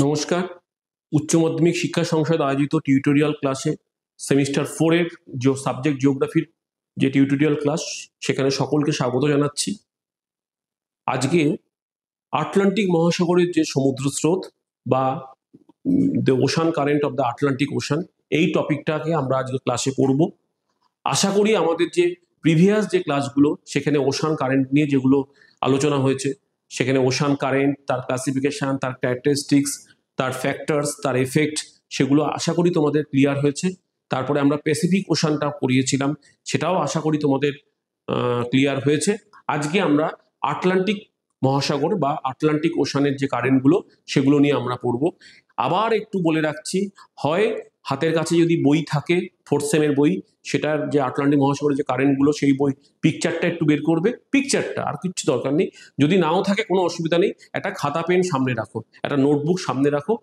নমস্কার। উচ্চ মাধ্যমিক শিক্ষা সংসদ আয়োজিত টিউটোরিয়াল ক্লাসে সেমিস্টার 4 এর যে সাবজেক্ট জিওগ্রাফির যে টিউটোরিয়াল ক্লাস, সেখানে সকলকে স্বাগত জানাচ্ছি। আজকে আটলান্টিক মহাসাগরের যে সমুদ্র স্রোত বা the ocean current of the Atlantic ocean, এই টপিকটাকে আমরা আজকে ক্লাসে পড়ব। আশা করি আমাদের যে প্রিভিয়াস যে ক্লাসগুলো, সেখানে ওশান কারেন্ট নিয়ে যেগুলো আলোচনা হয়েছে, সেখানে ওশান কারেন্ট, তার ক্লাসিফিকেশন, তার ক্যারেক্টারিস্টিক্স, তার ফ্যাক্টরস, তার এফেক্ট, সেগুলো আশা করি তোমাদের ক্লিয়ার হয়েছে। তারপরে আমরা প্যাসিফিক ওশানটা পড়িয়েছিলাম, সেটাও আশা করি তোমাদের ক্লিয়ার হয়েছে। আজকে আমরা আটলান্টিক মহাসাগর বা আটলান্টিক ওশানের যে কারেন্টগুলো, সেগুলো নিয়ে আমরা পড়ব। আবার একটু বলে রাখছি, হয় হাতের কাছে যদি বই থাকে, 4th সেমের বই, সেটার যে আটলান্টিক মহাসাগরের যে কারেন্টগুলো, সেই বই পিকচারটা একটু বের করবে, পিকচারটা, আর কিচ্ছু দরকার নেই। যদি নাও থাকে কোনো অসুবিধা নেই, একটা খাতা পেন সামনে রাখো, একটা নোটবুক সামনে রাখো,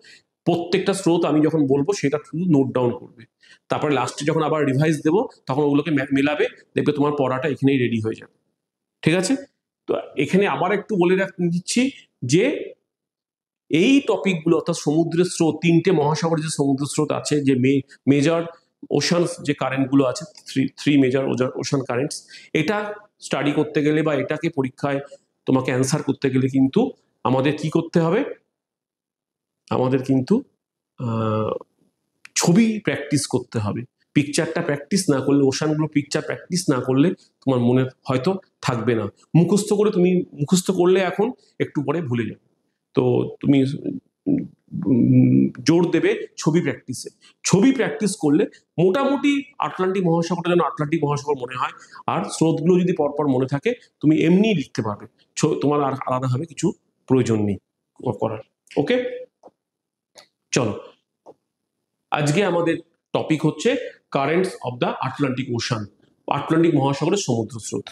প্রত্যেকটা স্রোত আমি যখন বলবো সেটা শুধু নোট ডাউন করবে। তারপরে লাস্টে যখন আবার রিভাইজ দেবো, তখন ওগুলোকে মেলাবে, দেখবে তোমার পড়াটা এখানেই রেডি হয়ে যাবে। ঠিক আছে? তো এখানে আবার একটু বলে দিচ্ছি যে এই টপিকগুলো, অর্থাৎ সমুদ্রের স্রোত, 3টে মহাসাগরের যে সমুদ্র স্রোত আছে, যে মেজর ওশানস যে কারেন্টগুলো আছে, থ্রি মেজর ওশান কারেন্টস, এটা স্টাডি করতে গেলে বা এটাকে পরীক্ষায় তোমাকে অ্যান্সার করতে গেলে কিন্তু আমাদের কি করতে হবে, আমাদের কিন্তু ছবি প্র্যাকটিস করতে হবে। পিকচারটা প্র্যাকটিস না করলে, ওশানগুলো পিকচার প্র্যাকটিস না করলে তোমার মনে হয়তো থাকবে না। মুখস্থ করলে এখন একটু পরে ভুলে যাবে। তো তুমি জোর দেবে ছবি প্র্যাকটিসে। ছবি প্র্যাকটিস করলে মোটামুটি আটলান্টিক মহাসাগরটা যেন আটলান্টিক মহাসাগর মনে হয়, আর স্রোতগুলো যদি পরপর মনে থাকে, তুমি এমনিই লিখতে পারবে। তোমার আর আলাদাভাবে কিছু প্রয়োজন নেই করার। ওকে, চলো। আজকে আমাদের টপিক হচ্ছে currents of the Atlantic ocean, Atlantic মহাসাগরের সমুদ্র স্রোত।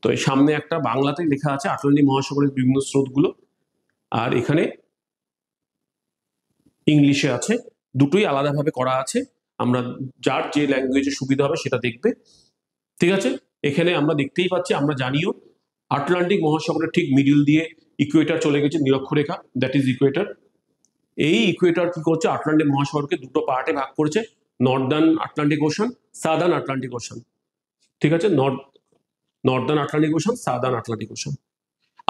তো এই সামনে একটা বাংলাতে লেখা আছে আটলান্টিক মহাসাগরের বিভিন্ন স্রোতগুলো, আর এখানে ইংলিশে আছে। দুটোই আলাদাভাবে করা আছে, আমরা যার যে ল্যাঙ্গুয়েজে সুবিধা হবে সেটা দেখবে। ঠিক আছে? এখানে আমরা দেখতেই পাচ্ছি, আমরা জানিও আটলান্টিক মহাসাগরের ঠিক মিডিল দিয়ে ইকুয়েটর চলে গেছে, নিরক্ষরেখা, দ্যাট ইজ ইকুয়েটর। এই ইকুয়েটর কি করছে, আটলান্টিক মহাসাগরকে দুটো পার্টে ভাগ করেছে, Northern Atlantic ocean, southern Atlantic ocean. ঠিক আছে? Northern Atlantic ocean, southern Atlantic ocean.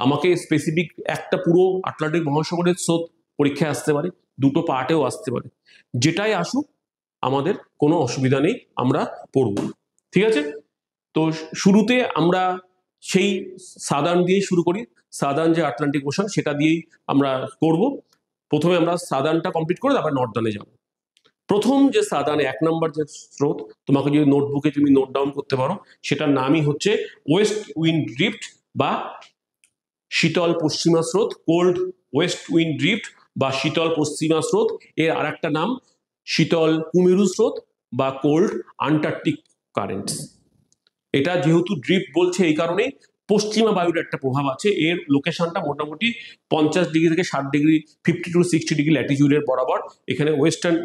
আমাকে স্পেসিফিক একটা পুরো আটলান্টিক মহাসাগরের স্রোত পরীক্ষায় আসতে পারে, দুটো পার্টেও আসতে পারে, যেটাই আসুক আমাদের কোনো অসুবিধা নেই, আমরা পড়ব। ঠিক আছে? তো শুরুতে আমরা সেই সাদার্ন দিয়েই শুরু করি। সাদার্ন যে আটলান্টিক ওশান, সেটা দিয়েই আমরা করব। প্রথমে আমরা সাদার্নটা কমপ্লিট করে তারপর নর্দার্নে যাব। প্রথম যে সাদার্নে 1 নম্বর যে স্রোত, তোমাকে যদি নোটবুকে তুমি নোট ডাউন করতে পারো, সেটার নামই হচ্ছে ওয়েস্ট উইন্ড ড্রিফট বা শীতল পশ্চিমা স্রোত, কোল্ড ওয়েস্ট উইন্ড ড্রিফট বা শীতল পশ্চিমা স্রোত। এর আর একটা নাম শীতল কুমেরু স্রোত বা কোল্ড আন্টার্কটিক কারেন্টস। এটা যেহেতু ড্রিফট বলছে, এই কারণে পশ্চিমা বায়ুর একটা প্রভাব আছে। এর লোকেশনটা মোটামুটি 50 ডিগ্রি থেকে 60 ডিগ্রি, 50 to 60 ডিগ্রি ল্যাটিটিউডের বরাবর। এখানে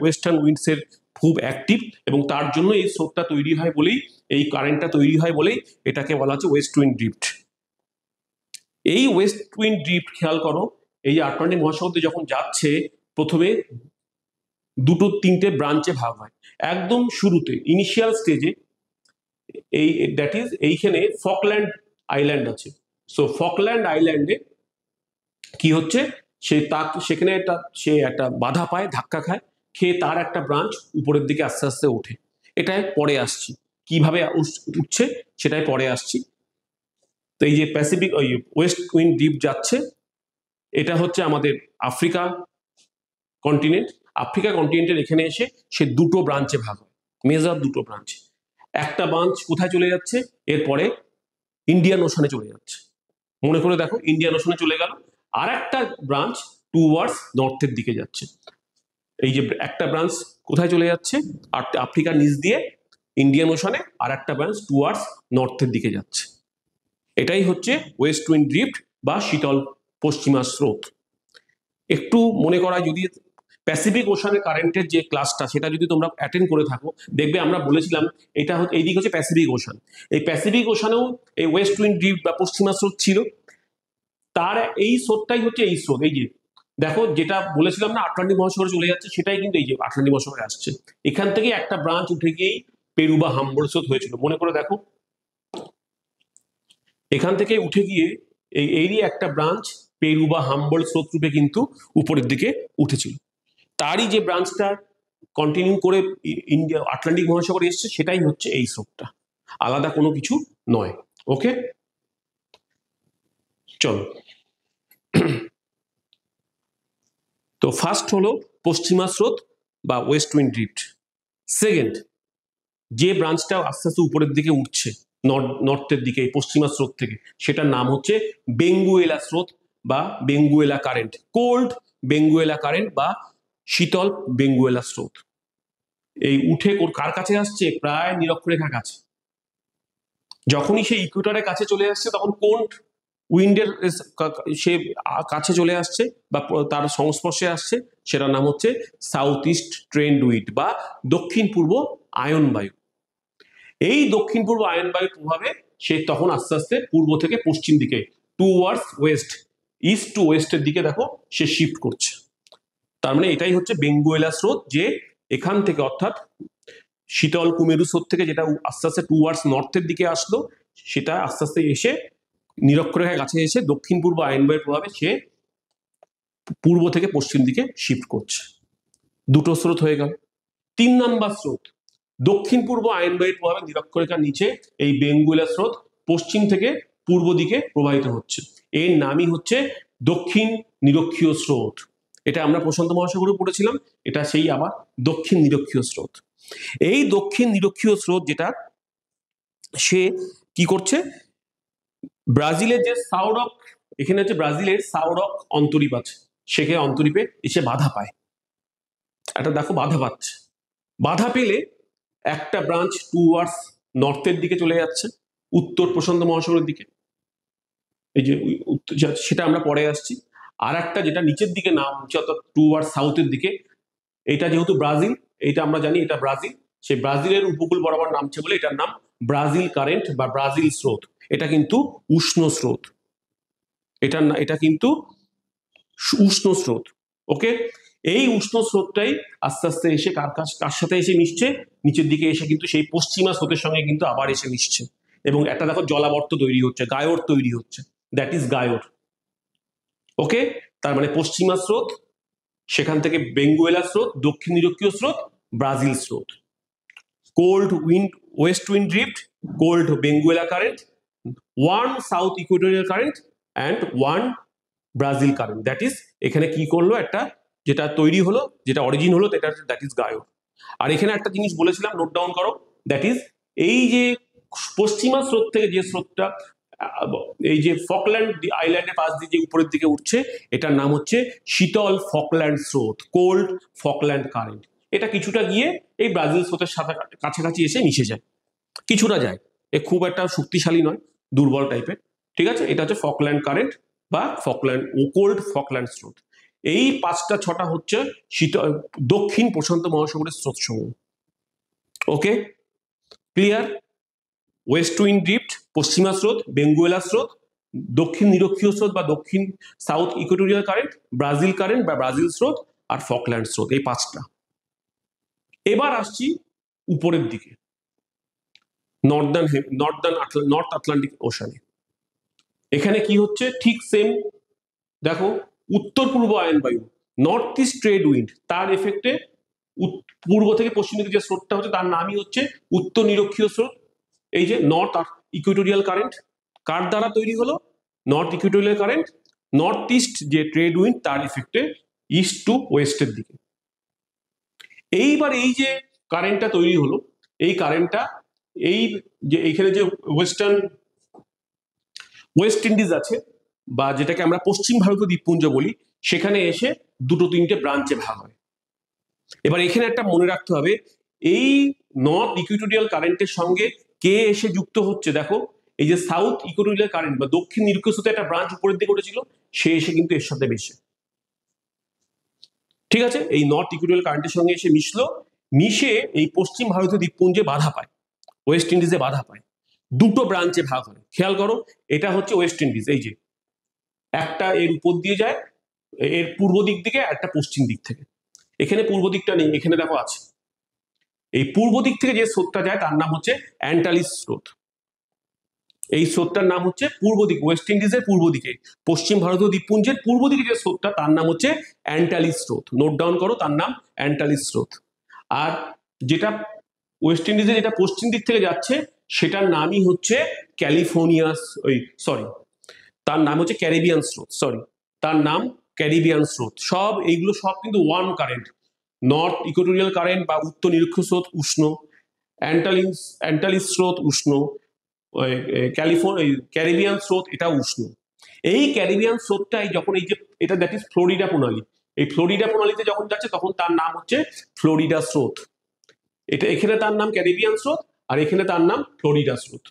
ওয়েস্টার্ন উইন্ডসের খুব অ্যাক্টিভ, এবং তার জন্য এই স্রোতটা তৈরি হয় বলেই, এই কারেন্টটা তৈরি হয় বলেই এটাকে বলা হচ্ছে ওয়েস্ট উইন্ড ড্রিফট। এই ওয়েস্ট উইন্ড ড্রিফট, খেয়াল করো, এই যে আটলান্টিক মহাসাগর যখন যাচ্ছে, প্রথমে 2-3টে ব্রাঞ্চে ভাগ হয়। একদম শুরুতে ইনিশিয়াল স্টেজে এই দ্যাট ইজ এইখানে ফকল্যান্ড আইল্যান্ড আছে। সো ফকল্যান্ড আইল্যান্ডে কি হচ্ছে, সেখানে সে একটা বাধা পায়, ধাক্কা খায়, খেয়ে তার একটা ব্রাঞ্চ উপরের দিকে আস্তে আস্তে ওঠে। এটাই পরে আসছি, কিভাবে উঠছে সেটাই পরে আসছি। তো এই যে প্যাসিফিক ওই ওয়েস্ট উইন্ড ড্রিফট যাচ্ছে, এটা হচ্ছে আমাদের আফ্রিকা কন্টিনেন্ট। আফ্রিকা কন্টিনেন্টের এখানে এসে সে দুটো ব্রাঞ্চে ভাগ হয়, মেজর দুটো ব্রাঞ্চ। একটা ব্রাঞ্চ কোথায় চলে যাচ্ছে, এরপরে ইন্ডিয়ান ওশানে চলে যাচ্ছে। মনে করে দেখো, ইন্ডিয়ান ওশানে চলে গেল, আর একটা ব্রাঞ্চ টুয়ার্ডস নর্থের দিকে যাচ্ছে। এই যে একটা ব্রাঞ্চ কোথায় চলে যাচ্ছে, আফ্রিকার নিচ দিয়ে ইন্ডিয়ান ওশানে, আর একটা ব্রাঞ্চ টুয়ার্ডস নর্থের দিকে যাচ্ছে। এটাই হচ্ছে ওয়েস্ট উইন্ড ড্রিফট বা শীতল পশ্চিমা স্রোত। একটু মনে করা, যদি প্যাসিফিক ওশানের কারেন্টের যে ক্লাসটা, সেটা যদি তোমরা অ্যাটেন্ড করে থাকো, দেখবে আমরা বলেছিলাম এটা এই দিক হচ্ছে প্যাসিফিক ওশান। এই প্যাসিফিক ওশানেও এই ওয়েস্ট উইন্ড ড্রিফট বা পশ্চিমা স্রোত ছিল। তার এই স্রোতটাই হচ্ছে এই স্রোত, এই যে দেখো যেটা বলেছিলাম না আটলান্টিক মহাসাগরে চলে যাচ্ছে, সেটাই কিন্তু এই যে আটলান্টিক মহাসাগরে আসছে। এখান থেকে একটা ব্রাঞ্চ উঠে গিয়েই পেরু বা হাম্বলট স্রোত হয়েছিল, মনে করে দেখো। এখান থেকে উঠে গিয়ে এরই একটা ব্রাঞ্চ পেরু বা হাম্বলট স্রোত রূপে কিন্তু উপরের দিকে উঠেছিল। তারই যে ব্রাঞ্চটা কন্টিনিউ করে ইন্ডিয়া আটলান্টিক মহাসাগরে এসছে, সেটাই হচ্ছে এই স্রোতটা, আলাদা কোনো কিছু নয়। ওকে, চলো। তো ফার্স্ট হলো পশ্চিমা স্রোত বা ওয়েস্ট উইন্ড ড্রিফট। সেকেন্ড, যে ব্রাঞ্চটা আস্তে আস্তে উপরের দিকে উঠছে নর্থের দিকে এই পশ্চিমা স্রোত থেকে, সেটার নাম হচ্ছে বেঙ্গুয়েলা স্রোত বা Benguela current, cold Benguela current বা শীতল বেঙ্গুয়েলা স্রোত। এই উঠে কার কাছে আসছে? প্রায় নিরক্ষরেখার কাছে। যখনই সে ইকুয়েটরের কাছে চলে আসছে, তখন কোন উইন্ডের সে কাছে চলে আসছে বা তার সংস্পর্শে আসছে, সেটার নাম হচ্ছে সাউথ ইস্ট ট্রেন্ড উইন্ড বা দক্ষিণ পূর্ব আয়ন বায়ু। এই দক্ষিণ পূর্ব আয়ন বায়ুর প্রভাবে সে তখন আস্তে আস্তে পূর্ব থেকে পশ্চিম দিকে টুয়ার্ডস ওয়েস্ট, ইস্ট টু ওয়েস্টের দিকে দেখো সে শিফট করছে। তার মানে এটাই হচ্ছে বেঙ্গুয়েলা স্রোত, যে এখান থেকে অর্থাৎ শীতল কুমেরু স্রোত থেকে যেটা আস্তে আস্তে টুয়ার্ডস নর্থের দিকে আসলো, সেটা আস্তে আস্তে এসে নিরক্ষরেখার কাছে এসে দক্ষিণ পূর্ব আয়ন বায়ুর প্রভাবে সে পূর্ব থেকে পশ্চিম দিকে শিফট করছে। দুটো স্রোত হয়ে গেল। 3 নাম্বার স্রোত, দক্ষিণ পূর্ব আয়ন বায়ুর প্রভাবে নিরক্ষরেখার নিচে এই বেঙ্গুয়েলা স্রোত পশ্চিম থেকে পূর্ব দিকে প্রবাহিত হচ্ছে। এর নামই হচ্ছে দক্ষিণ নিরক্ষীয় স্রোত। এটা আমরা প্রশান্ত মহাসাগরে পড়েছিলাম, এটা সেই আবার দক্ষিণ নিরক্ষীয় স্রোত। এই দক্ষিণ নিরক্ষীয় স্রোত যেটা, সে কি করছে? ব্রাজিলের যে সাউরক, এখানে হচ্ছে ব্রাজিলের সাউরক অন্তরীপ আছে, সেখানে অন্তরীপে এসে বাধা পায়। এটা দেখো বাধা পাচ্ছে, বাধা পেলে একটা ব্রাঞ্চ টুয়ার্ডস নর্থের দিকে চলে যাচ্ছে, উত্তর প্রশান্ত মহাসাগরের দিকে, এই যে সেটা আমরা পরে আসছি। আর একটা যেটা নিচের দিকে নাম হচ্ছে অর্থাৎ টুয়ার্ডস সাউথের দিকে, এটা যেহেতু ব্রাজিল, এটা আমরা জানি এটা ব্রাজিল, সেই ব্রাজিলের উপকূল বরাবর নামছে বলে এটার নাম ব্রাজিল কারেন্ট বা ব্রাজিল স্রোত। এটা কিন্তু উষ্ণ স্রোত, এটা কিন্তু উষ্ণ স্রোত। ওকে, এই উষ্ণ স্রোতটাই আস্তে আস্তে এসে কার সাথে এসে মিশছে? নিচের দিকে এসে কিন্তু সেই পশ্চিমা স্রোতের সঙ্গে কিন্তু আবার এসে মিশছে, এবং একটা দেখো জলাবর্ত তৈরি হচ্ছে, গায়র তৈরি হচ্ছে, দ্যাট ইজ গায়র। ওকে, তার মানে পশ্চিমা স্রোত, সেখান থেকে বেঙ্গুয়েলা স্রোত, দক্ষিণ নিরক্ষীয় স্রোত, ব্রাজিল স্রোত। Cold wind West wind drift, cold Benguela current, one south Equatorial current and one Brazil current. That is, এখানে কি করলো, একটা যেটা তৈরি হলো, যেটা অরিজিন হলো, দ্যাট ইজ গায়র। আর এখানে একটা জিনিস বলেছিলাম, নোট ডাউন করো, দ্যাট ইজ এই যে পশ্চিমা স্রোত থেকে যে স্রোতটা এই যে ফকল্যান্ড আইল্যান্ডের পাশ দিয়ে যে উপরের দিকে উঠছে, এটার নাম হচ্ছে শীতল ফকল্যান্ড স্রোত, কোল্ড ফকল্যান্ড কারেন্ট। এটা কিছুটা গিয়ে এই ব্রাজিল স্রোতের সাথে কাছাকাছি এসে মিশে যায়, কিছুটা যায়, এ খুব একটা শক্তিশালী নয়, দুর্বল টাইপের। ঠিক আছে, এটা হচ্ছে ফকল্যান্ড কারেন্ট বা ফকল্যান্ড ও কোল্ড ফকল্যান্ড স্রোত। এই 5টা-6টা হচ্ছে দক্ষিণ প্রশান্ত মহাসাগরের স্রোত সমূহ। ওকে, ক্লিয়ার? ওয়েস্ট উইন্ড ড্রিফট পশ্চিমা স্রোত, বেঙ্গুয়েলা স্রোত, দক্ষিণ নিরক্ষীয় স্রোত বা দক্ষিণ south Equatorial current, Brazil current বা ব্রাজিল স্রোত, আর ফকল্যান্ড স্রোত, এই 5টা। এবার আসছি উপরের দিকে, নর্থ আটলান্টিক ওশানে। এখানে কি হচ্ছে? ঠিক সেম, দেখো উত্তর পূর্ব আয়ন বায়ু, নর্থ ইস্ট ট্রেড উইন্ড, তার এফেক্টে পূর্ব থেকে পশ্চিম দিকে যে স্রোতটা হচ্ছে তার নামই হচ্ছে উত্তর নিরক্ষীয় স্রোত। এই যে নর্থ ইকুয়েটোরিয়াল কারেন্ট কার দ্বারা তৈরি হলো? North equatorial current, north east যে ট্রেড উইন্ড তার এফেক্টে ইস্ট টু ওয়েস্টের দিকে। এইবার এই যে কারেন্টটা তৈরি হলো, এই কারেন্টটা এই যে এইখানে যে ওয়েস্ট ইন্ডিজ আছে বা যেটাকে আমরা পশ্চিম ভারতীয় দ্বীপপুঞ্জ বলি, সেখানে এসে 2-3টে ব্রাঞ্চে ভাগ হয়। এবার এখানে একটা মনে রাখতে হবে, এই নর্থ ইকুয়েটোরিয়াল কারেন্টের সঙ্গে কে এসে যুক্ত হচ্ছে? দেখো, এই যে সাউথ ইকুয়েটোরিয়াল কারেন্ট বা দক্ষিণ নিরক্ষীয় স্রোতে একটা ব্রাঞ্চ উপরের দিকে উঠেছিল, সে এসে কিন্তু এর সাথে মিশে। ঠিক আছে, এই নর্থ ইকুয়েটোরিয়াল কারেন্টের সঙ্গে এসে মিশে এই পশ্চিম ভারতীয় দ্বীপপুঞ্জে বাধা পায়, ওয়েস্ট ইন্ডিজে বাধা পায়, 2টো ব্রাঞ্চে ভাগ হয়। খেয়াল করো, এটা হচ্ছে ওয়েস্ট ইন্ডিজ, এই যে একটা এর উপর দিয়ে যায়, এর পূর্ব দিক থেকে একটা পশ্চিম দিক থেকে। এখানে পূর্ব দিকটা নেই, এখানে দেখো আছে। এই পূর্ব দিক থেকে যে স্রোতটা যায় তার নাম হচ্ছে অ্যান্টালিস স্রোত। এই স্রোতটার নাম হচ্ছে পূর্ব দিক, ওয়েস্ট ইন্ডিজের পূর্ব দিকে, পশ্চিম ভারতীয় দ্বীপপুঞ্জের পূর্ব দিকে যে স্রোতটা তার নাম হচ্ছে অ্যান্টালিস স্রোত। নোট ডাউন করো, তার নাম অ্যান্টালিস স্রোত। আর যেটা ওয়েস্ট ইন্ডিজে যেটা পশ্চিম দিক থেকে যাচ্ছে সেটার নামই হচ্ছে ক্যালিফোর্নিয়াস, তার নাম হচ্ছে ক্যারিবিয়ান স্রোত, তার নাম ক্যারিবিয়ান স্রোত। সব এইগুলো সব কিন্তু warm current. North equatorial current বা উত্তর নিরক্ষ স্রোত উষ্ণ, অ্যান্টালিস স্রোত উষ্ণ, ক্যারিবিয়ান স্রোত এটা উষ্ণ। এই ক্যারিবিয়ান স্রোতটাই যখন এই যে এটা দ্যাট ইজ ফ্লোরিডা প্রণালী, এই ফ্লোরিডা প্রণালীতে যখন যাচ্ছে তখন তার নাম হচ্ছে ফ্লোরিডা স্রোত। এটা এখানে তার নাম ক্যারিবিয়ান স্রোত আর এখানে তার নাম ফ্লোরিডা স্রোত।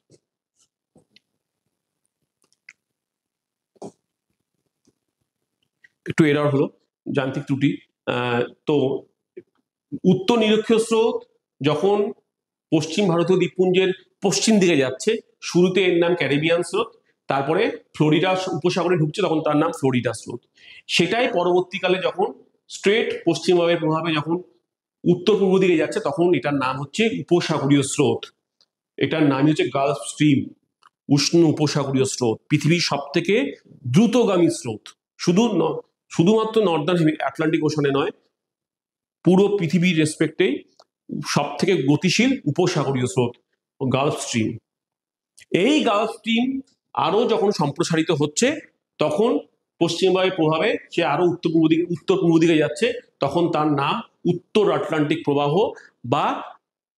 একটু এরর হলো, যান্ত্রিক ত্রুটি। তো উত্তর নিরক্ষীয় স্রোত যখন পশ্চিম ভারতীয় দ্বীপপুঞ্জের পশ্চিম দিকে যাচ্ছে, শুরুতে এর নাম ক্যারিবিয়ান স্রোত, তারপরে ফ্লোরিডা উপসাগরে ঢুকছে তখন তার নাম ফ্লোরিডা স্রোত। সেটাই পরবর্তীকালে যখন স্ট্রেট পশ্চিমবঙ্গের প্রভাবে যখন উত্তর পূর্ব দিকে যাচ্ছে তখন এটার নাম হচ্ছে উপসাগরীয় স্রোত। এটার নামই হচ্ছে গালফ স্ট্রিম, উষ্ণ উপসাগরীয় স্রোত, পৃথিবীর সব থেকে দ্রুতগামী স্রোত। শুধুমাত্র নর্দার্ন আটলান্টিক ওশনে নয়, পুরো পৃথিবীর রেসপেক্টেই সব থেকে গতিশীল উপসাগরীয় স্রোত গালফ স্ট্রিম। এই গালফ স্ট্রিম আরো যখন সম্প্রসারিত হচ্ছে তখন পশ্চিমবঙ্গের প্রভাবে সে আরো উত্তর পূর্ব দিকে যাচ্ছে, তখন তার নাম উত্তর আটলান্টিক প্রবাহ বা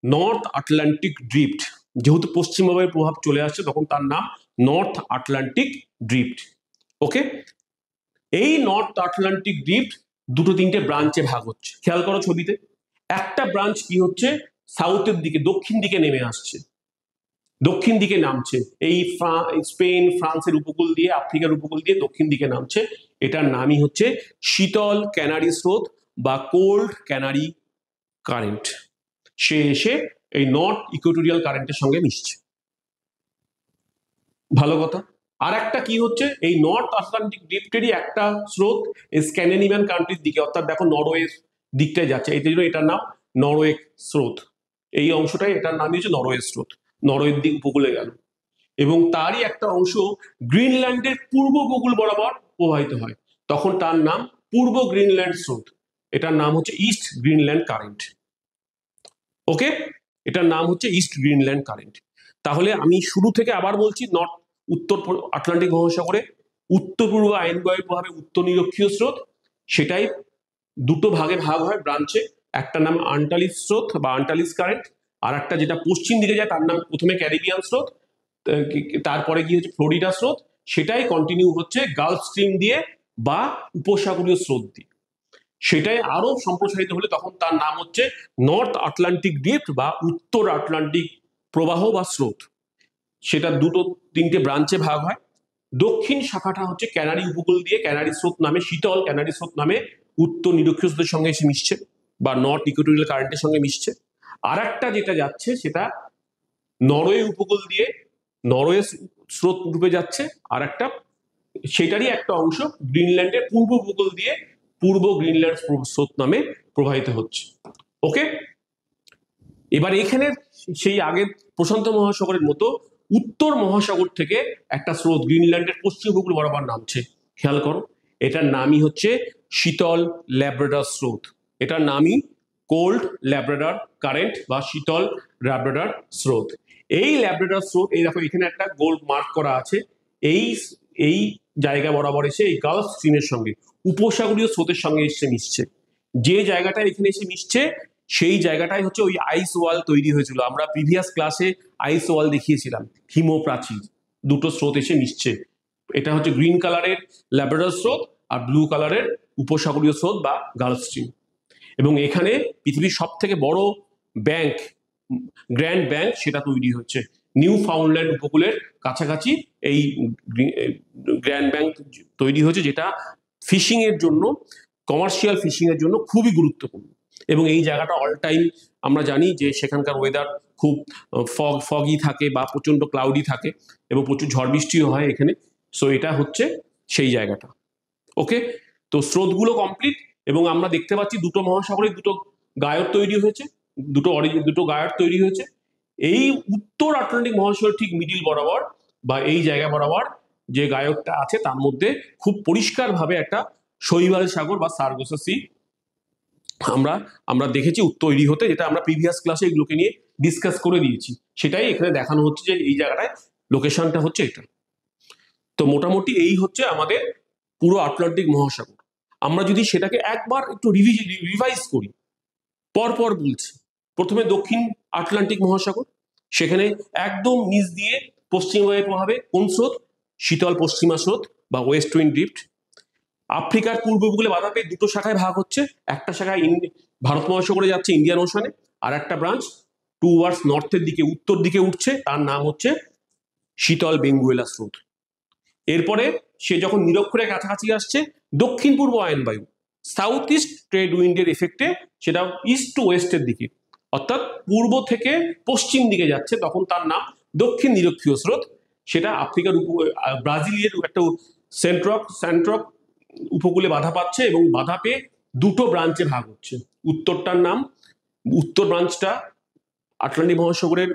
নর্থ আটলান্টিক ড্রিফট। যেহেতু পশ্চিমবঙ্গের প্রভাব চলে আসছে তখন তার নাম নর্থ আটলান্টিক ড্রিফট। ওকে, এই নর্থ আটলান্টিক ড্রিফট দুটো তিনটে ব্রাঞ্চে ভাগ হচ্ছে। খেয়াল করো ছবিতে, একটা ব্রাঞ্চ কি হচ্ছে সাউথের দিকে, দক্ষিণ দিকে নেমে আসছে, দক্ষিণ দিকে নামছে, এই স্পেন ফ্রান্সের উপকূল দিয়ে, আফ্রিকার উপকূল দিয়ে দক্ষিণ দিকে নামছে। এটার নামই হচ্ছে শীতল ক্যানারি স্রোত বা কোল্ড ক্যানারি কারেন্ট। সে এসে এই নর্থ ইকুয়েটোরিয়াল কারেন্টের সঙ্গে মিশছে। ভালো কথা। আর একটা কি হচ্ছে, এই নর্থ আটলান্টিক ড্রিফটেরই একটা স্রোত স্ক্যান্ডিনেভিয়ান কান্ট্রির দিকে, অর্থাৎ দেখো নরওয়ের দিকটায় যাচ্ছে, এই জন্য এটার নাম নরওয়ে স্রোত। এই অংশটাই এটার নামই হচ্ছে নরওয়ে স্রোত, নরওয়ের দিক উপকূলে গেল। এবং তারই একটা অংশ গ্রিনল্যান্ডের পূর্ব উপকূল বরাবর প্রবাহিত হয়, তখন তার নাম পূর্ব গ্রিনল্যান্ড স্রোত। এটার নাম হচ্ছে ইস্ট গ্রিনল্যান্ড কারেন্ট। ওকে, এটার নাম হচ্ছে ইস্ট গ্রিনল্যান্ড কারেন্ট। তাহলে আমি শুরু থেকে আবার বলছি, উত্তর আটলান্টিক মহাসাগরে উত্তর পূর্ব আইনবায়ুর প্রভাবে উত্তর নিরক্ষীয় স্রোত, সেটাই দুটো ভাগে ভাগ হয় ব্রাঞ্চে। একটা নাম আন্টালিস স্রোত বা আন্টালিস কারেন্ট, আর একটা যেটা পশ্চিম দিকে যায় তার নাম প্রথমে ক্যারিবিয়ান স্রোত, তারপরে গিয়ে হচ্ছে ফ্লোরিডা স্রোত, সেটাই কন্টিনিউ হচ্ছে গালফ স্ট্রিম দিয়ে বা উপসাগরীয় স্রোত দিয়ে। সেটাই আরো সম্প্রসারিত হলে তখন তার নাম হচ্ছে নর্থ আটলান্টিক ড্রিফট বা উত্তর আটলান্টিক প্রবাহ বা স্রোত। সেটা দুটো তিনটে ব্রাঞ্চে ভাগ হয়। দক্ষিণ শাখাটা হচ্ছে ক্যানারি উপকূল দিয়ে ক্যানারি স্রোত নামে, শীতল ক্যানারি স্রোত নামে উত্তর নিরক্ষীয় স্রোতের সঙ্গে এসে মিশছে বা নর্থ ইকুয়েটোরিয়াল কারেন্টের সঙ্গে মিশছে। আর একটা যেটা যাচ্ছে সেটা নরওয়ে উপকূল দিয়ে নরওয়ে স্রোত রূপে যাচ্ছে, আর একটা সেটারই একটা অংশ গ্রিনল্যান্ডের পূর্ব উপকূল দিয়ে পূর্ব গ্রিনল্যান্ড স্রোত নামে প্রবাহিত হচ্ছে। ওকে, এবার এখানে সেই আগের প্রশান্ত মহাসাগরের মতো উত্তর মহাসাগর থেকে একটা স্রোত গ্রিনল্যান্ডের পশ্চিম উপকূল বরাবর নামছে। খেয়াল করো, এটার নামই হচ্ছে শীতল ল্যাব্রাডর স্রোত। এটার নামই কোল্ড ল্যাব্রাডর কারেন্ট বা শীতল ল্যাব্রাডর স্রোত। এই ল্যাব্রাডর স্রোত, এই দেখো এখানে একটা গোল্ড মার্ক করা আছে, এই জায়গা বরাবর এসে এই গালফ স্ট্রিমের সঙ্গে উপসাগরীয় স্রোতের সঙ্গে এসে মিশছে। যে জায়গাটা এখানে এসে মিশছে সেই জায়গাটাই হচ্ছে ওই আইস ওয়াল তৈরি হয়েছিল। আমরা প্রিভিয়াস ক্লাসে আইস ওয়াল দেখিয়েছিলাম, হিমপ্রাচীর, দুটো স্রোত এসে মিশছে। এটা হচ্ছে গ্রিন কালারের ল্যাব্রাডর স্রোত আর ব্লু কালারের উপসাগরীয় স্রোত বা গালফ স্ট্রিম। এবং এখানে পৃথিবীর সব থেকে বড় ব্যাংক, গ্র্যান্ড ব্যাংক, সেটা তৈরি হচ্ছে নিউ ফাউন্ডল্যান্ড উপকূলের কাছাকাছি। এই গ্র্যান্ড ব্যাংক তৈরি হয়েছে, যেটা ফিশিং এর জন্য, কমার্শিয়াল ফিশিং এর জন্য খুবই গুরুত্বপূর্ণ। এবং এই জায়গাটা অল টাইম আমরা জানি যে সেখানকার ওয়েদার খুব ফগি থাকে বা প্রচন্ড ক্লাউডি থাকে এবং প্রচুর ঝড় বৃষ্টিও হয় এখানে। সো এটা হচ্ছে সেই জায়গাটা। ওকে, তো স্রোতগুলো কমপ্লিট, এবং আমরা দেখতে পাচ্ছি দুটো মহাসাগরে দুটো গায়র তৈরি হয়েছে, দুটো গায়র তৈরি হয়েছে। এই উত্তর আটলান্টিক মহাসাগরের ঠিক মিডিল বরাবর বা এই জায়গা বরাবর যে গায়রটা আছে তার মধ্যে খুব পরিষ্কারভাবে একটা শৈবাল সাগর বা সার্গোসা সি আমরা দেখেছি তৈরি হতে, যেটা আমরা প্রিভিয়াস ক্লাসে এগুলোকে নিয়ে ডিসকাস করে দিয়েছি। সেটাই এখানে দেখানো হচ্ছে যে এই জায়গাটায় লোকেশনটা হচ্ছে এটা। তো মোটামুটি এই হচ্ছে আমাদের পুরো আটলান্টিক মহাসাগর। আমরা যদি সেটাকে একবার একটু রিভাইজ করি, পরপর বলছি। প্রথমে দক্ষিণ আটলান্টিক মহাসাগর, সেখানে একদম নিচ দিয়ে পশ্চিমবঙ্গে প্রভাবে কোন স্রোত? শীতল পশ্চিমা স্রোত বা ওয়েস্ট উইন্ড ড্রিফট। আফ্রিকার পূর্ব উপকূলে বাধা পেয়ে দুটো শাখায় ভাগ হচ্ছে, একটা শাখায় ভারত মহাসাগরে যাচ্ছে ইন্ডিয়ান ওশানে, আর একটা ব্রাঞ্চ টুয়ার্ডস নর্থের দিকে উত্তর দিকে উঠছে, তার নাম হচ্ছে শীতল বেঙ্গুয়েলা স্রোত। এরপরে সে যখন নিরক্ষরের কাছাকাছি আসছে, দক্ষিণ পূর্ব আয়ন বায়ু সাউথ ইস্ট ট্রেড উইন্ডের এফেক্টে সেটা ইস্ট টু ওয়েস্টের দিকে অর্থাৎ পূর্ব থেকে পশ্চিম দিকে যাচ্ছে, তখন তার নাম দক্ষিণ নিরক্ষীয় স্রোত। সেটা আফ্রিকার ব্রাজিলিয়ার একটা স্যান্ট্রক উপকূলে বাধা পাচ্ছে এবং বাধা পেয়ে দুটো ব্রাঞ্চে ভাগ হচ্ছে। উত্তর ব্রাঞ্চটা আটলান্টিক মহাসাগরের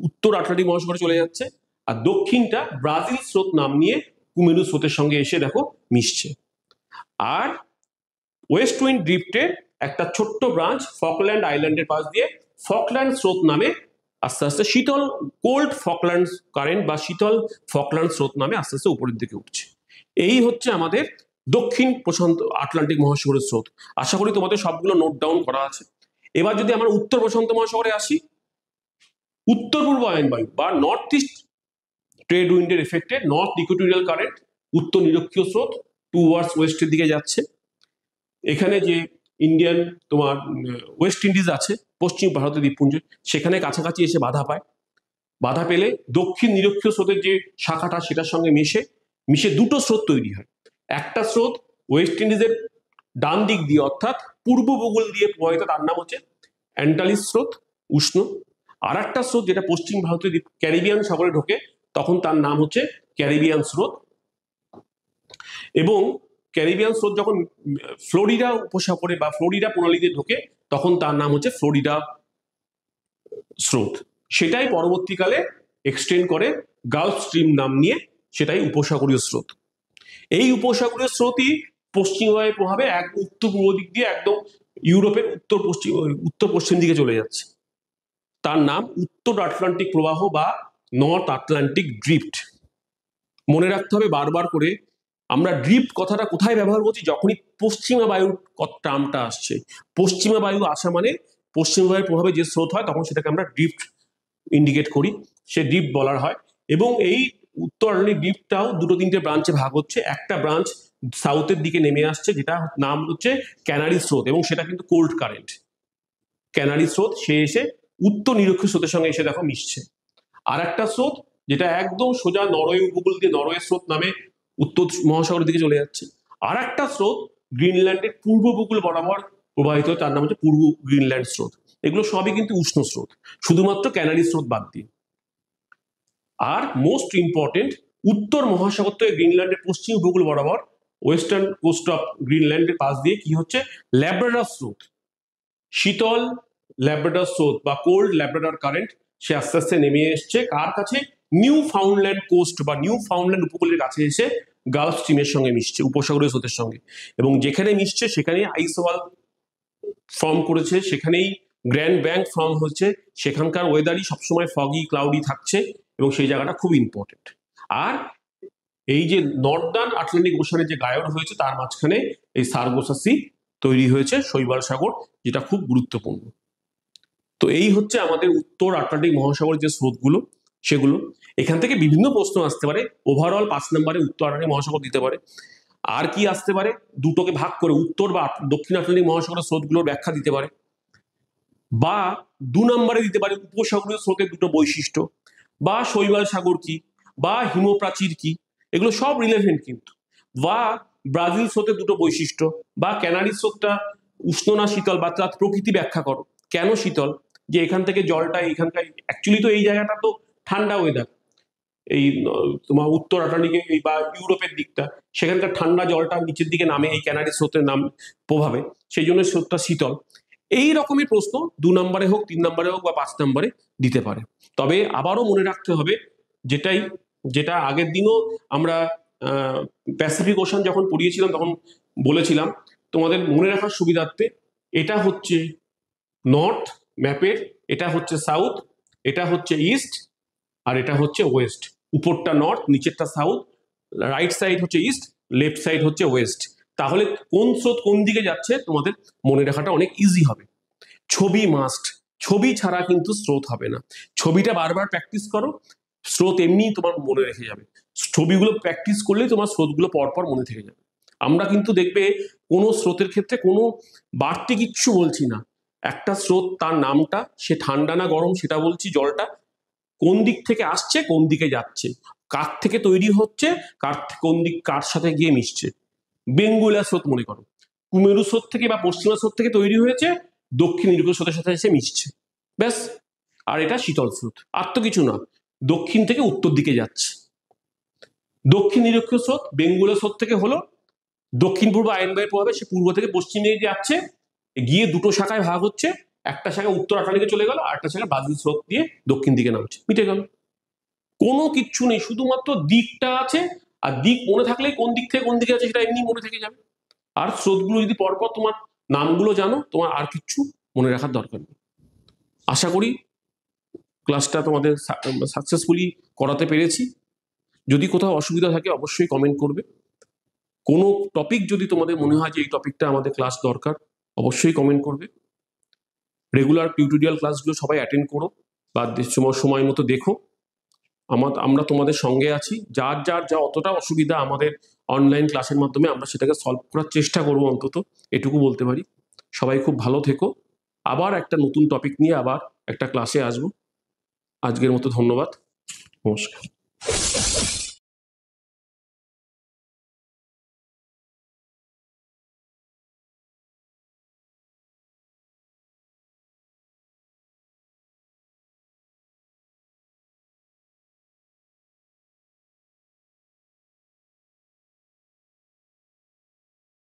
উত্তর আটলান্টিক মহাসাগরে চলে যাচ্ছে, আর দক্ষিণটা ব্রাজিল স্রোত নাম নিয়ে কুমেরু স্রোতের সঙ্গে এসে দেখো মিশছে। আর ওয়েস্ট উইন্ড ড্রিফটে একটা ছোট্ট ব্রাঞ্চ ফকল্যান্ড আইল্যান্ডের পাশ দিয়ে ফকল্যান্ড স্রোত নামে আস্তে আস্তে শীতল কোল্ড ফকল্যান্ড কারেন্ট বা শীতল ফকল্যান্ড স্রোত নামে আস্তে আস্তে উপরের দিকে উঠছে। এই হচ্ছে আমাদের দক্ষিণ প্রশান্ত আটলান্টিক মহাসাগরের স্রোত। আশা করি তোমাদের সবগুলো নোট ডাউন করা আছে। এবার যদি আমরা উত্তর প্রশান্ত মহাসাগরে আসি, উত্তর পূর্ব আয়ন বায়ু বা নর্থ ইস্ট ট্রেড উইন্ডের এফেক্টে নর্থ ইকুয়েটোরিয়াল কারেন্ট উত্তর নিরক্ষীয় স্রোত টুয়ার্ডস ওয়েস্টের দিকে যাচ্ছে। এখানে যে ইন্ডিয়ান তোমার ওয়েস্ট ইন্ডিজ আছে পশ্চিম ভারতের দ্বীপপুঞ্জে, সেখানে কাছাকাছি এসে বাধা পায়। বাধা পেলে দক্ষিণ নিরক্ষীয় স্রোতের যে শাখাটা সেটার সঙ্গে মিশে দুটো স্রোত তৈরি হয়। একটা স্রোত ওয়েস্ট ইন্ডিজের ডান দিক দিয়ে অর্থাৎ পূর্ব উপকূল দিয়ে প্রবাহিত, তার নাম হচ্ছে অ্যান্টালিস স্রোত উষ্ণ। আর একটা স্রোত যেটা পশ্চিম ভারতের ক্যারিবিয়ান সাগরে ঢোকে, তখন তার নাম হচ্ছে ক্যারিবিয়ান স্রোত। এবং ক্যারিবিয়ান স্রোত যখন ফ্লোরিডা উপসাগরে বা ফ্লোরিডা প্রণালীতে ঢোকে, তখন তার নাম হচ্ছে ফ্লোরিডা স্রোত। সেটাই পরবর্তীকালে এক্সটেন্ড করে গালফ স্ট্রিম নাম নিয়ে, সেটাই উপসাগরীয় স্রোত। এই উপসাগরীয় স্রোতই পশ্চিমবঙ্গের প্রভাবে এক উত্তর পূর্ব দিক দিয়ে একদম ইউরোপের উত্তর পশ্চিম দিকে চলে যাচ্ছে। তার নাম উত্তর আটলান্টিক প্রবাহ বা নর্থ আটলান্টিক ড্রিফট। মনে রাখতে হবে বারবার করে, আমরা ড্রিফট কথাটা কোথায় ব্যবহার করছি? যখনই পশ্চিমা বায়ুর টার্মটা আসছে, পশ্চিমা বায়ু আসা মানে পশ্চিমা বায়ুর প্রভাবে যে স্রোত হয়, তখন সেটাকে আমরা ড্রিফট ইন্ডিকেট করি, সে ড্রিফট বলার হয়। এবং এই উত্তর আটলান্টিক ড্রিফটটাও দুটো তিনটে ব্রাঞ্চে ভাগ হচ্ছে। একটা ব্রাঞ্চ সাউথের দিকে নেমে আসছে, যেটা নাম হচ্ছে ক্যানারি স্রোত, এবং সেটা কিন্তু কোল্ড কারেন্ট ক্যানারি স্রোত। সে এসে উত্তর নিরক্ষীয় স্রোতের সঙ্গে এসে দেখো মিশছে। আর একটা স্রোত যেটা একদম সোজা নরওয়ে উপকূল দিয়ে নরওয়ে স্রোত নামে উত্তর মহাসাগরের দিকে চলে যাচ্ছে। আর একটা স্রোত গ্রিনল্যান্ডের পূর্ব উপকূল বরাবর প্রবাহিত, তার নাম হচ্ছে পূর্ব গ্রিনল্যান্ড স্রোত। এগুলো সবই কিন্তু উষ্ণ স্রোত, শুধুমাত্র ক্যানারি স্রোত বাদ দিয়ে। আর মোস্ট ইম্পর্টেন্ট, উত্তর মহাসাগর থেকে গ্রিনল্যান্ডের পশ্চিম উপকূল বরাবর ওয়েস্টার্ন কোস্ট অফ গ্রিনল্যান্ডের পাশ দিয়ে কি হচ্ছে? ল্যাব্রাডর স্রোত, শীতল ল্যাব্রাডর স্রোত বা কোল্ড ল্যাব্রাডর কারেন্ট, সে আস্তে আস্তে নেমে এসছে কার কাছে? নিউ ফাউন্ডল্যান্ড কোস্ট বা নিউ ফাউন্ডল্যান্ড উপকূলের কাছে এসে গালফ স্ট্রিমের সঙ্গে মিশছে, উপসাগরীয় স্রোতের সঙ্গে। এবং যেখানে মিশছে সেখানেই আইসওয়াল ফর্ম করেছে, সেখানেই গ্র্যান্ড ব্যাংক ফর্ম হচ্ছে, সেখানকার ওয়েদারই সবসময় ফগি ক্লাউডি থাকছে, এবং সেই জায়গাটা খুব ইম্পর্টেন্ট। আর এই যে নর্দার্ন আটলান্টিক ওশানের যে গায়র হয়েছে, তার মাঝখানে এই সার্গোসা সি তৈরি হয়েছে, শৈবাল সাগর, যেটা খুব গুরুত্বপূর্ণ। তো এই হচ্ছে আমাদের উত্তর আটলান্টিক মহাসাগরের যে স্রোতগুলো, সেগুলো। এখান থেকে বিভিন্ন প্রশ্ন আসতে পারে। ওভারঅল 5 নম্বরে উত্তর আটলান্টিক মহাসাগর দিতে পারে। আর কি আসতে পারে? দুটোকে ভাগ করে উত্তর বা দক্ষিণ আটলান্টিক মহাসাগরের স্রোতগুলোর ব্যাখ্যা দিতে পারে, বা 2 নম্বরে দিতে পারে উপসাগরীয় স্রোতের দুটো বৈশিষ্ট্য, বা শৈবাল সাগর কি, বা হিমপ্রাচীর কি, এগুলো সব রিলেভেন্ট কিন্তু। বা ব্রাজিল স্রোতের দুটো বৈশিষ্ট্য, বা ক্যানারি স্রোতটা উষ্ণ না শীতল, বা তার প্রকৃতি ব্যাখ্যা করো, কেন শীতল, যে এখান থেকে জলটা এখানকার, অ্যাকচুয়ালি তো এই জায়গাটা তো ঠান্ডা ওয়েদার, এই তোমার উত্তর আটলান্টিকে বা ইউরোপের দিকটা, সেখানকার ঠান্ডা জলটা নিচের দিকে নামে এই ক্যানারি স্রোতের প্রভাবে, সেই জন্য স্রোতটা শীতল। এই রকমের প্রশ্ন 2 নম্বরে হোক, 3 নম্বরে হোক বা 5 নম্বরে দিতে পারে। তবে আবারও মনে রাখতে হবে, যেটা আগের দিনও আমরা প্যাসিফিক ওশান যখন পড়িয়েছিলাম তখন বলেছিলাম তোমাদের মনে রাখার সুবিধার্থে, এটা হচ্ছে নর্থ ম্যাপের, এটা হচ্ছে সাউথ, এটা হচ্ছে ইস্ট, আর এটা হচ্ছে ওয়েস্ট। উপরটা নর্থ, নিচেরটা সাউথ, রাইট সাইড হচ্ছে ইস্ট, লেফট সাইড হচ্ছে ওয়েস্ট। তাহলে কোন স্রোত কোন দিকে যাচ্ছে তোমাদের মনে রাখাটা অনেক ইজি হবে। ছবি মাস্ট, ছবি ছাড়া কিন্তু স্রোত হবে না। ছবিটা বারবার প্র্যাকটিস করো, স্রোত এমনি তোমার মনে রেখে যাবে। ছবিগুলো প্র্যাকটিস করলে তোমার স্রোতগুলো পরপর মনে থেকে যাবে। আমরা কিন্তু দেখবে কোনো স্রোতের ক্ষেত্রে কোনো বাড়তি কিচ্ছু বলছি না। একটা স্রোত, তার নামটা, সে ঠান্ডা না গরম সেটা বলছি, জলটা কোন দিক থেকে আসছে কোন দিকে যাচ্ছে, কার থেকে তৈরি হচ্ছে, কোন দিক কার সাথে গিয়ে মিশছে। বেঙ্গুলা স্রোত মনে করো, কুমেরু স্রোত থেকে বা পশ্চিমা স্রোত থেকে তৈরি হয়েছে, দক্ষিণ নিরুক্ত স্রোতের সাথে এসে মিশছে, ব্যাস। আর এটা শীতল স্রোত, আর তো কিছু না, দক্ষিণ থেকে উত্তর দিকে যাচ্ছে। দক্ষিণ নিরক্ষীয় স্রোত বেঙ্গুলা স্রোত থেকে হলো দক্ষিণ পূর্ব আয়নবায়ুর প্রভাবে সে পূর্ব থেকে পশ্চিমে যাচ্ছে, গিয়ে দুটো শাখায় ভাগ হচ্ছে, একটা শাখা উত্তর আটলান্টিকে চলে গেল, আর একটা শাখা ব্রাজিল স্রোত দিয়ে দক্ষিণ দিকে নামছে, মিটে গেল। কোনো কিচ্ছু নেই, শুধুমাত্র দিকটা আছে, আর দিক মনে থাকলেই কোন দিক থেকে কোন দিকে আছে সেটা এমনি মনে থেকে যাবে। আর স্রোতগুলো যদি পরপর তোমার নামগুলো জানো, তোমার আর কিচ্ছু মনে রাখার দরকার নেই। আশা করি ক্লাসটা তোমাদের সাকসেসফুলি করাতে পেরেছি। যদি কোথাও অসুবিধা থাকে অবশ্যই কমেন্ট করবে। কোনো টপিক যদি তোমাদের মনে হয় যে এই টপিকটা আমাদের ক্লাস দরকার, অবশ্যই কমেন্ট করবে। রেগুলার টিউটোরিয়াল ক্লাসগুলো সবাই অ্যাটেন্ড করো বা সময় মতো দেখো। আমরা তোমাদের সঙ্গে আছি। যার যা অতটা অসুবিধা আমাদের অনলাইন ক্লাসের মাধ্যমে আমরা সেটাকে সলভ করার চেষ্টা করব, অন্তত এটুকু বলতে পারি। সবাই খুব ভালো থেকো। আবার একটা নতুন টপিক নিয়ে আবার একটা ক্লাসে আসবো। আজকের মতো ধন্যবাদ, নমস্কার।